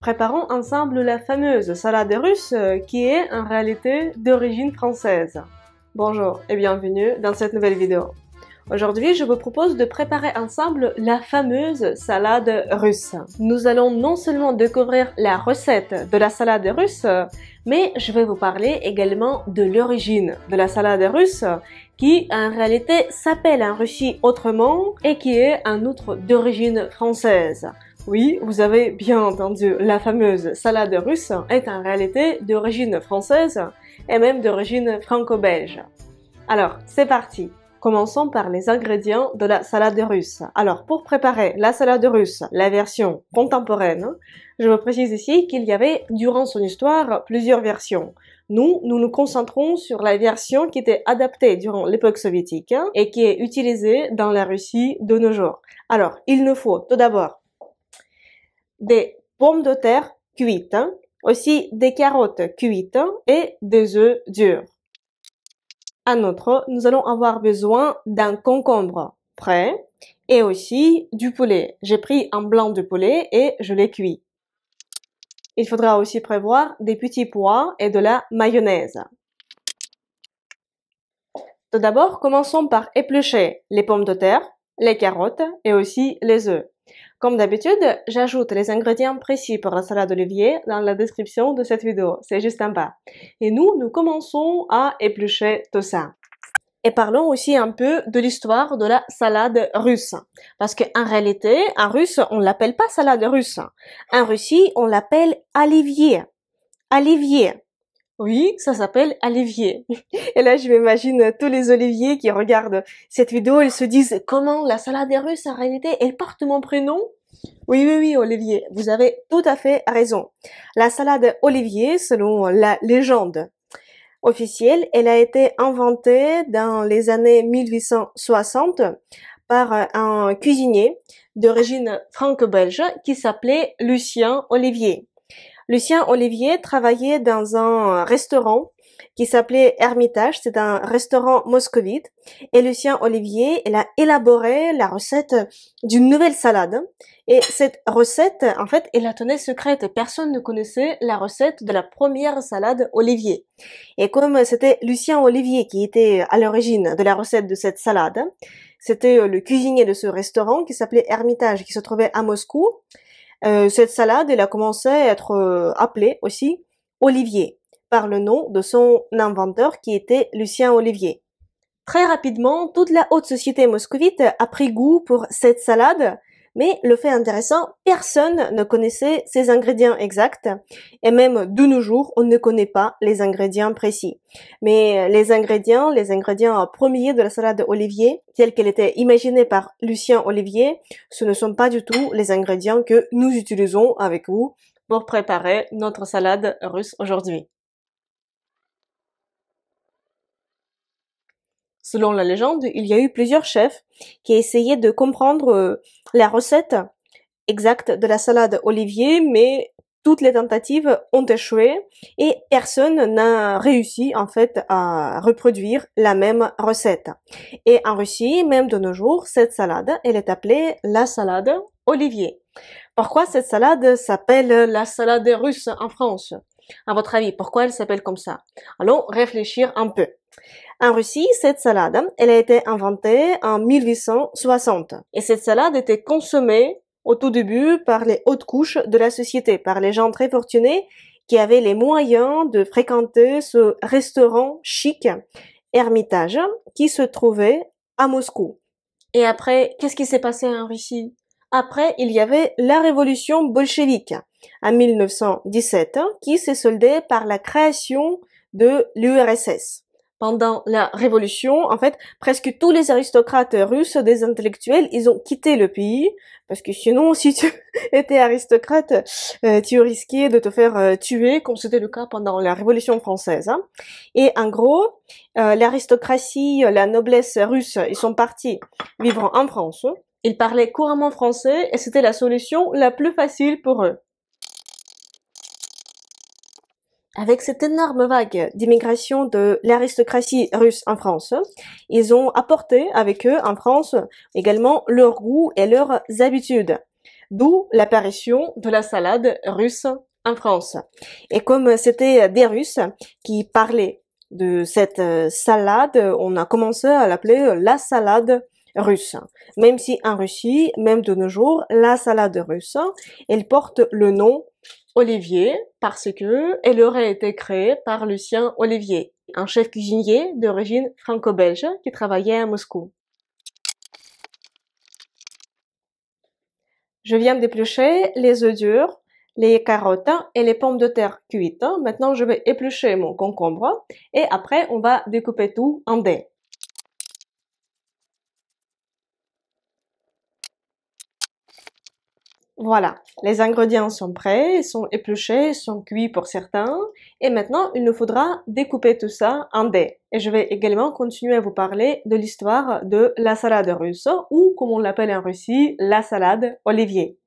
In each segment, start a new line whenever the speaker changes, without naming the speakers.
Préparons ensemble la fameuse salade russe qui est en réalité d'origine française. Bonjour et bienvenue dans cette nouvelle vidéo. Aujourd'hui, je vous propose de préparer ensemble la fameuse salade russe. Nous allons non seulement découvrir la recette de la salade russe, mais je vais vous parler également de l'origine de la salade russe qui en réalité s'appelle en Russie autrement et qui est en outre d'origine française. Oui, vous avez bien entendu, la fameuse salade russe est en réalité d'origine française et même d'origine franco-belge. Alors, c'est parti. Commençons par les ingrédients de la salade russe. Alors, pour préparer la salade russe, la version contemporaine, je vous précise ici qu'il y avait, durant son histoire, plusieurs versions. Nous nous concentrons sur la version qui était adaptée durant l'époque soviétique et qui est utilisée dans la Russie de nos jours. Alors, il nous faut tout d'abord des pommes de terre cuites, aussi des carottes cuites et des œufs durs. En outre, nous allons avoir besoin d'un concombre frais et aussi du poulet. J'ai pris un blanc de poulet et je l'ai cuit. Il faudra aussi prévoir des petits pois et de la mayonnaise. Tout d'abord, commençons par éplucher les pommes de terre, les carottes et aussi les œufs. Comme d'habitude, j'ajoute les ingrédients précis pour la salade d'olivier dans la description de cette vidéo, c'est juste en bas. Et nous commençons à éplucher tout ça. Et parlons aussi un peu de l'histoire de la salade russe. Parce qu'en réalité, en russe, on l'appelle pas salade russe. En Russie, on l'appelle olivier. Olivier. Oui, ça s'appelle olivier. Et là, je m'imagine tous les oliviers qui regardent cette vidéo, ils se disent comment la salade russe, en réalité, elle porte mon prénom? Oui, Olivier, vous avez tout à fait raison. La salade olivier, selon la légende officielle, elle a été inventée dans les années 1860 par un cuisinier d'origine franco-belge qui s'appelait Lucien Olivier. Lucien Olivier travaillait dans un restaurant qui s'appelait Hermitage, c'est un restaurant moscovite, et Lucien Olivier, il a élaboré la recette d'une nouvelle salade, et cette recette, en fait, il la tenait secrète, personne ne connaissait la recette de la première salade Olivier. Et comme c'était Lucien Olivier qui était à l'origine de la recette de cette salade, c'était le cuisinier de ce restaurant qui s'appelait Hermitage, qui se trouvait à Moscou. Cette salade, elle a commencé à être appelée aussi Olivier, par le nom de son inventeur qui était Lucien Olivier. Très rapidement, toute la haute société moscovite a pris goût pour cette salade, mais le fait intéressant, personne ne connaissait ses ingrédients exacts, et même de nos jours, on ne connaît pas les ingrédients précis. Mais les ingrédients premiers de la salade Olivier, telle qu'elle était imaginée par Lucien Olivier, ce ne sont pas du tout les ingrédients que nous utilisons avec vous pour préparer notre salade russe aujourd'hui. Selon la légende, il y a eu plusieurs chefs qui essayaient de comprendre la recette exacte de la salade Olivier, mais toutes les tentatives ont échoué et personne n'a réussi en fait à reproduire la même recette. Et en Russie, même de nos jours, cette salade, elle est appelée la salade Olivier. Pourquoi cette salade s'appelle la salade russe en France? À votre avis, pourquoi elle s'appelle comme ça? Allons réfléchir un peu. En Russie, cette salade, elle a été inventée en 1860. Et cette salade était consommée au tout début par les hautes couches de la société, par les gens très fortunés qui avaient les moyens de fréquenter ce restaurant chic, Hermitage, qui se trouvait à Moscou. Et après, qu'est-ce qui s'est passé en Russie? Après, il y avait la révolution bolchevique en 1917, qui s'est soldée par la création de l'URSS. Pendant la révolution, en fait, presque tous les aristocrates russes, des intellectuels, ils ont quitté le pays, parce que sinon, si tu étais aristocrate, tu risquais de te faire tuer, comme c'était le cas pendant la Révolution française. Hein. Et en gros, l'aristocratie, la noblesse russe, ils sont partis vivre en France. Ils parlaient couramment français et c'était la solution la plus facile pour eux. Avec cette énorme vague d'immigration de l'aristocratie russe en France, ils ont apporté avec eux en France également leur goût et leurs habitudes. d'où l'apparition de la salade russe en France. Et comme c'était des Russes qui parlaient de cette salade, on a commencé à l'appeler la salade russe. Même si en Russie, même de nos jours, la salade russe, elle porte le nom Olivier parce que elle aurait été créée par Lucien Olivier, un chef cuisinier d'origine franco-belge qui travaillait à Moscou. Je viens d'éplucher les œufs durs, les carottes et les pommes de terre cuites. Maintenant, je vais éplucher mon concombre et après, on va découper tout en dés. Voilà, les ingrédients sont prêts, ils sont épluchés, ils sont cuits pour certains. Et maintenant, il nous faudra découper tout ça en dés. Et je vais également continuer à vous parler de l'histoire de la salade russe, ou comme on l'appelle en Russie, la salade Olivier.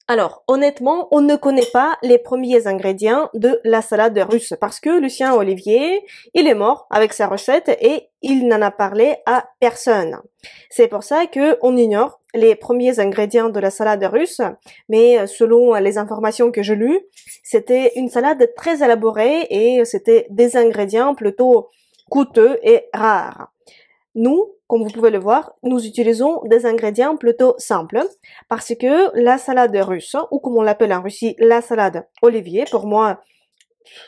Alors, honnêtement, on ne connaît pas les premiers ingrédients de la salade russe parce que Lucien Olivier, il est mort avec sa recette et il n'en a parlé à personne. C'est pour ça que on ignore les premiers ingrédients de la salade russe, mais selon les informations que j'ai lues, c'était une salade très élaborée et c'était des ingrédients plutôt coûteux et rares. Nous, comme vous pouvez le voir, nous utilisons des ingrédients plutôt simples parce que la salade russe, ou comme on l'appelle en Russie, la salade Olivier, pour moi,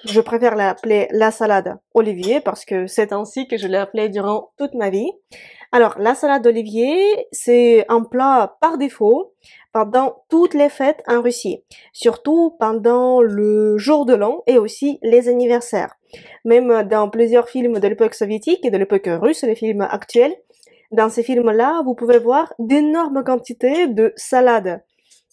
je préfère l'appeler la salade Olivier parce que c'est ainsi que je l'ai appelée durant toute ma vie. Alors, la salade Olivier, c'est un plat par défaut pendant toutes les fêtes en Russie, surtout pendant le jour de l'an et aussi les anniversaires. Même dans plusieurs films de l'époque soviétique et de l'époque russe, les films actuels, dans ces films-là, vous pouvez voir d'énormes quantités de salade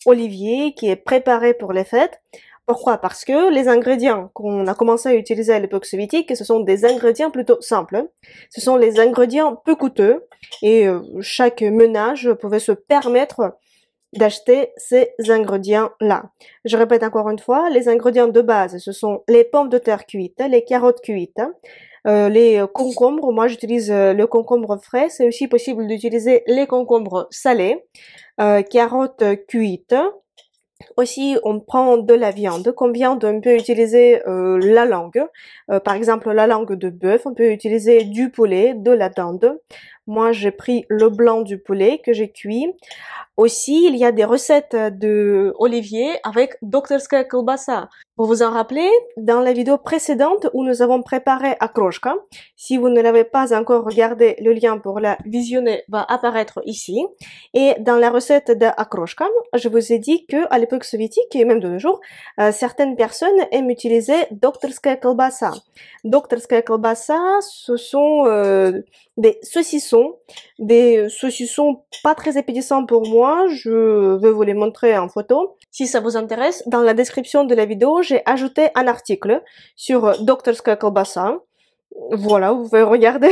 Olivier qui est préparée pour les fêtes. Pourquoi? Parce que les ingrédients qu'on a commencé à utiliser à l'époque soviétique, ce sont des ingrédients plutôt simples. Ce sont les ingrédients peu coûteux et chaque ménage pouvait se permettre d'acheter ces ingrédients-là. Je répète encore une fois, les ingrédients de base, ce sont les pommes de terre cuites, les carottes cuites, les concombres. Moi, j'utilise le concombre frais. C'est aussi possible d'utiliser les concombres salés, carottes cuites. Aussi, on prend de la viande. Comme viande, on peut utiliser la langue. Par exemple, la langue de bœuf. On peut utiliser du poulet, de la dinde. Moi, j'ai pris le blanc du poulet que j'ai cuit. Aussi, il y a des recettes de Olivier avec doktorskaya kolbasa. Vous vous en rappelez, dans la vidéo précédente où nous avons préparé akroshka, si vous ne l'avez pas encore regardé, le lien pour la visionner va apparaître ici. Et dans la recette d'akroshka, je vous ai dit que à l'époque soviétique et même de nos jours, certaines personnes aiment utiliser doktorskaya kolbasa. Doktorskaya kolbasa, ce sont des saucissons pas très appétissants pour moi. Je vais vous les montrer en photo. Si ça vous intéresse, dans la description de la vidéo, j'ai ajouté un article sur doktorskaya kolbasa. Voilà, vous pouvez regarder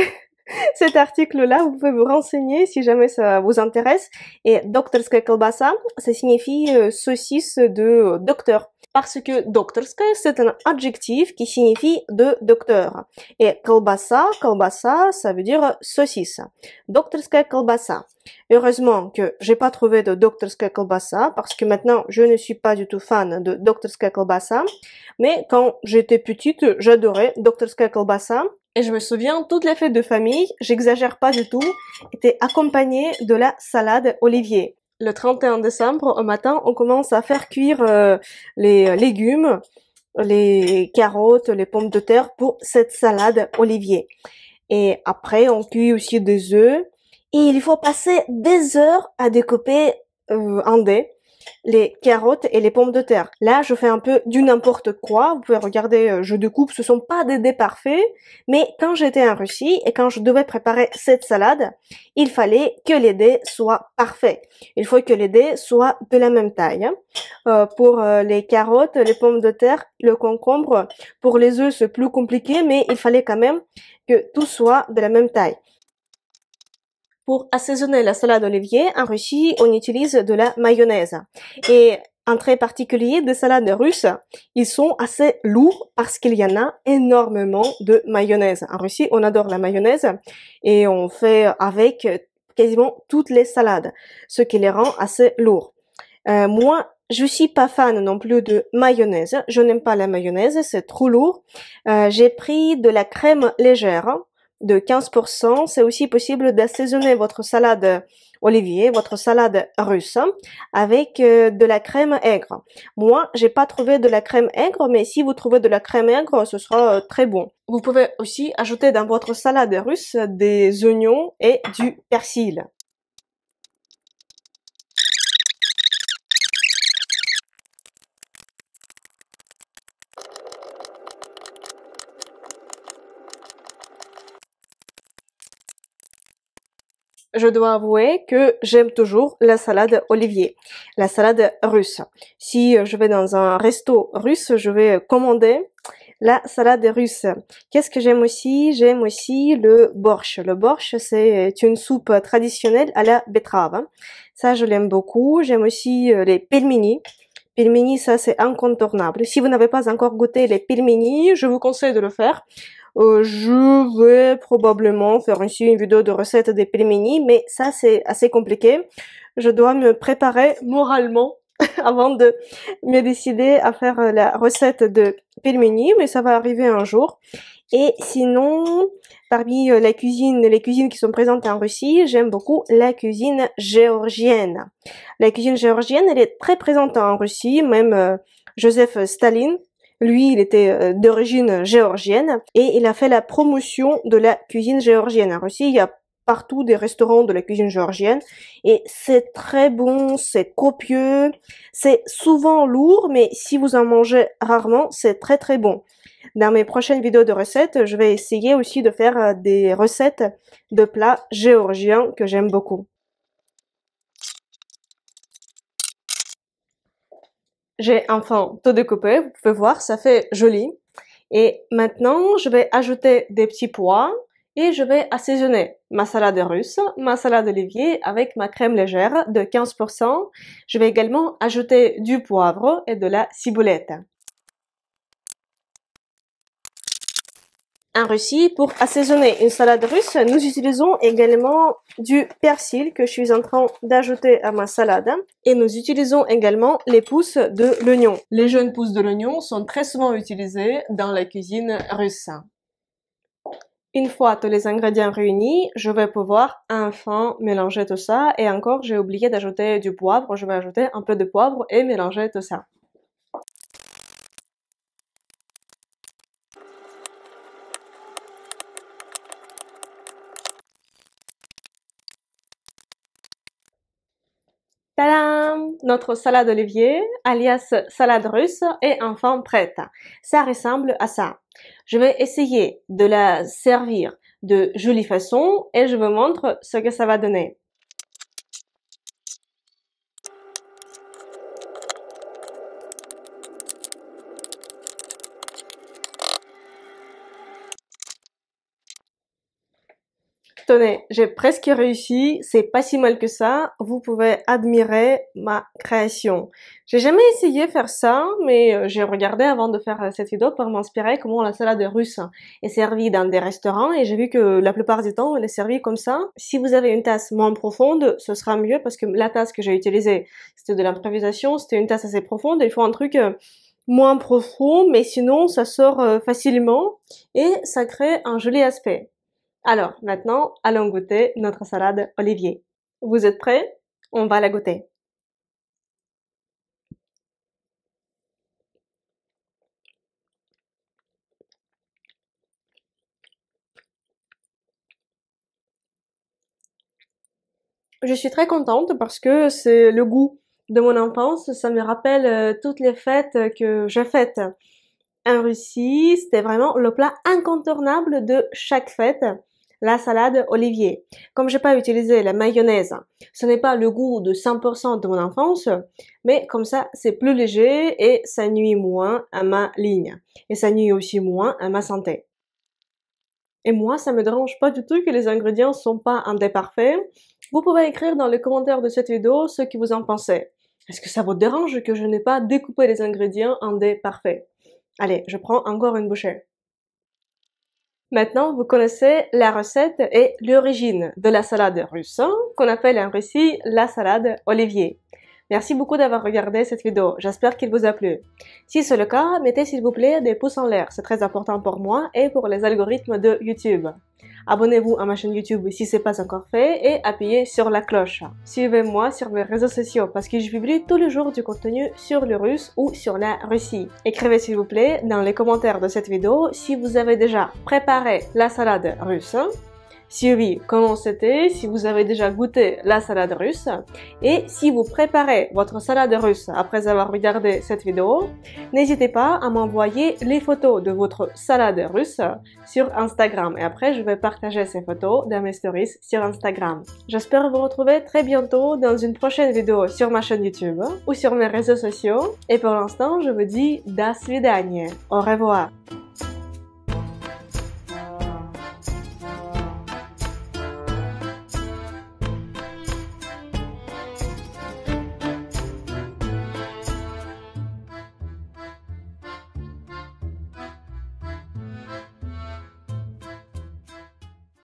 cet article-là, vous pouvez vous renseigner si jamais ça vous intéresse. Et doktorskaya kolbasa, ça signifie saucisse de docteur. Parce que doktorskaya, c'est un adjectif qui signifie de docteur. Et kolbasa, ça veut dire saucisse. Doktorskaya kolbasa. Heureusement que j'ai pas trouvé de doktorskaya kolbasa parce que maintenant je ne suis pas du tout fan de doktorskaya kolbasa. Mais quand j'étais petite, j'adorais doktorskaya kolbasa. Et je me souviens, toutes les fêtes de famille, j'exagère pas du tout, étaient accompagnées de la salade Olivier. Le 31 décembre, au matin, on commence à faire cuire les légumes, les carottes, les pommes de terre pour cette salade Olivier. Et après, on cuit aussi des œufs. Et il faut passer des heures à découper en dés les carottes et les pommes de terre. Là, je fais un peu du n'importe quoi. Vous pouvez regarder, je découpe. Ce sont pas des dés parfaits, mais quand j'étais en Russie et quand je devais préparer cette salade, il fallait que les dés soient parfaits. Il faut que les dés soient de la même taille. Pour les carottes, les pommes de terre, le concombre, pour les œufs, c'est plus compliqué, mais il fallait quand même que tout soit de la même taille. Pour assaisonner la salade Olivier, en Russie, on utilise de la mayonnaise. Et un trait particulier des salades russes, ils sont assez lourds parce qu'il y en a énormément de mayonnaise. En Russie, on adore la mayonnaise et on fait avec quasiment toutes les salades, ce qui les rend assez lourds. Moi, je suis pas fan non plus de mayonnaise. Je n'aime pas la mayonnaise, c'est trop lourd. J'ai pris de la crème légère de 15%. C'est aussi possible d'assaisonner votre salade olivier, votre salade russe, avec de la crème aigre. Moi, j'ai pas trouvé de la crème aigre, mais si vous trouvez de la crème aigre, ce sera très bon. Vous pouvez aussi ajouter dans votre salade russe des oignons et du persil. Je dois avouer que j'aime toujours la salade olivier, la salade russe. Si je vais dans un resto russe, je vais commander la salade russe. Qu'est-ce que j'aime aussi? J'aime aussi le borsch. Le borsch, c'est une soupe traditionnelle à la betterave. Ça, je l'aime beaucoup. J'aime aussi les pelmeni. Pelmeni, ça, c'est incontournable. Si vous n'avez pas encore goûté les pelmeni, je vous conseille de le faire. Je vais probablement faire ici une vidéo de recette des pelmeni, mais ça, c'est assez compliqué. Je dois me préparer moralement avant de me décider à faire la recette de pelmeni, mais ça va arriver un jour. Et sinon, parmi les cuisines qui sont présentes en Russie, j'aime beaucoup la cuisine géorgienne. La cuisine géorgienne, elle est très présente en Russie, même Joseph Staline. Lui, il était d'origine géorgienne et il a fait la promotion de la cuisine géorgienne. En Russie, il y a partout des restaurants de la cuisine géorgienne et c'est très bon, c'est copieux, c'est souvent lourd, mais si vous en mangez rarement, c'est très très bon. Dans mes prochaines vidéos de recettes, je vais essayer aussi de faire des recettes de plats géorgiens que j'aime beaucoup. J'ai enfin tout découpé, vous pouvez voir, ça fait joli. Et maintenant, je vais ajouter des petits pois et je vais assaisonner ma salade russe, ma salade d'olivier avec ma crème légère de 15%. Je vais également ajouter du poivre et de la ciboulette. En Russie, pour assaisonner une salade russe, nous utilisons également du persil que je suis en train d'ajouter à ma salade. Et nous utilisons également les pousses de l'oignon. Les jeunes pousses de l'oignon sont très souvent utilisées dans la cuisine russe. Une fois tous les ingrédients réunis, je vais pouvoir enfin mélanger tout ça. Et encore, j'ai oublié d'ajouter du poivre. Je vais ajouter un peu de poivre et mélanger tout ça. Tadam! Notre salade d'olivier, alias salade russe, est enfin prête. Ça ressemble à ça. Je vais essayer de la servir de jolie façon et je vous montre ce que ça va donner. Tenez, j'ai presque réussi, c'est pas si mal que ça, vous pouvez admirer ma création. J'ai jamais essayé de faire ça, mais j'ai regardé avant de faire cette vidéo pour m'inspirer comment la salade russe est servie dans des restaurants et j'ai vu que la plupart du temps elle est servie comme ça. Si vous avez une tasse moins profonde, ce sera mieux parce que la tasse que j'ai utilisée, c'était de l'improvisation, c'était une tasse assez profonde, il faut un truc moins profond, mais sinon ça sort facilement et ça crée un joli aspect. Alors, maintenant, allons goûter notre salade olivier. Vous êtes prêts? On va la goûter. Je suis très contente parce que c'est le goût de mon enfance. Ça me rappelle toutes les fêtes que j'ai faites en Russie. C'était vraiment le plat incontournable de chaque fête. La salade olivier. Comme j'ai pas utilisé la mayonnaise, ce n'est pas le goût de 100% de mon enfance, mais comme ça, c'est plus léger et ça nuit moins à ma ligne. Et ça nuit aussi moins à ma santé. Et moi, ça me dérange pas du tout que les ingrédients sont pas un dé parfait. Vous pouvez écrire dans les commentaires de cette vidéo ce que vous en pensez. Est-ce que ça vous dérange que je n'ai pas découpé les ingrédients en dé parfait? Allez, je prends encore une bouchée. Maintenant, vous connaissez la recette et l'origine de la salade russe, qu'on appelle en Russie la salade olivier. Merci beaucoup d'avoir regardé cette vidéo. J'espère qu'il vous a plu. Si c'est le cas, mettez s'il vous plaît des pouces en l'air. C'est très important pour moi et pour les algorithmes de YouTube. Abonnez-vous à ma chaîne YouTube si ce n'est pas encore fait et appuyez sur la cloche. Suivez-moi sur mes réseaux sociaux parce que je publie tous les jours du contenu sur le russe ou sur la Russie. Écrivez s'il vous plaît dans les commentaires de cette vidéo si vous avez déjà préparé la salade russe. Si oui, comment c'était, si vous avez déjà goûté la salade russe, et si vous préparez votre salade russe après avoir regardé cette vidéo, n'hésitez pas à m'envoyer les photos de votre salade russe sur Instagram. Et après, je vais partager ces photos dans mes stories sur Instagram. J'espère vous retrouver très bientôt dans une prochaine vidéo sur ma chaîne YouTube ou sur mes réseaux sociaux. Et pour l'instant, je vous dis до свидания. Au revoir.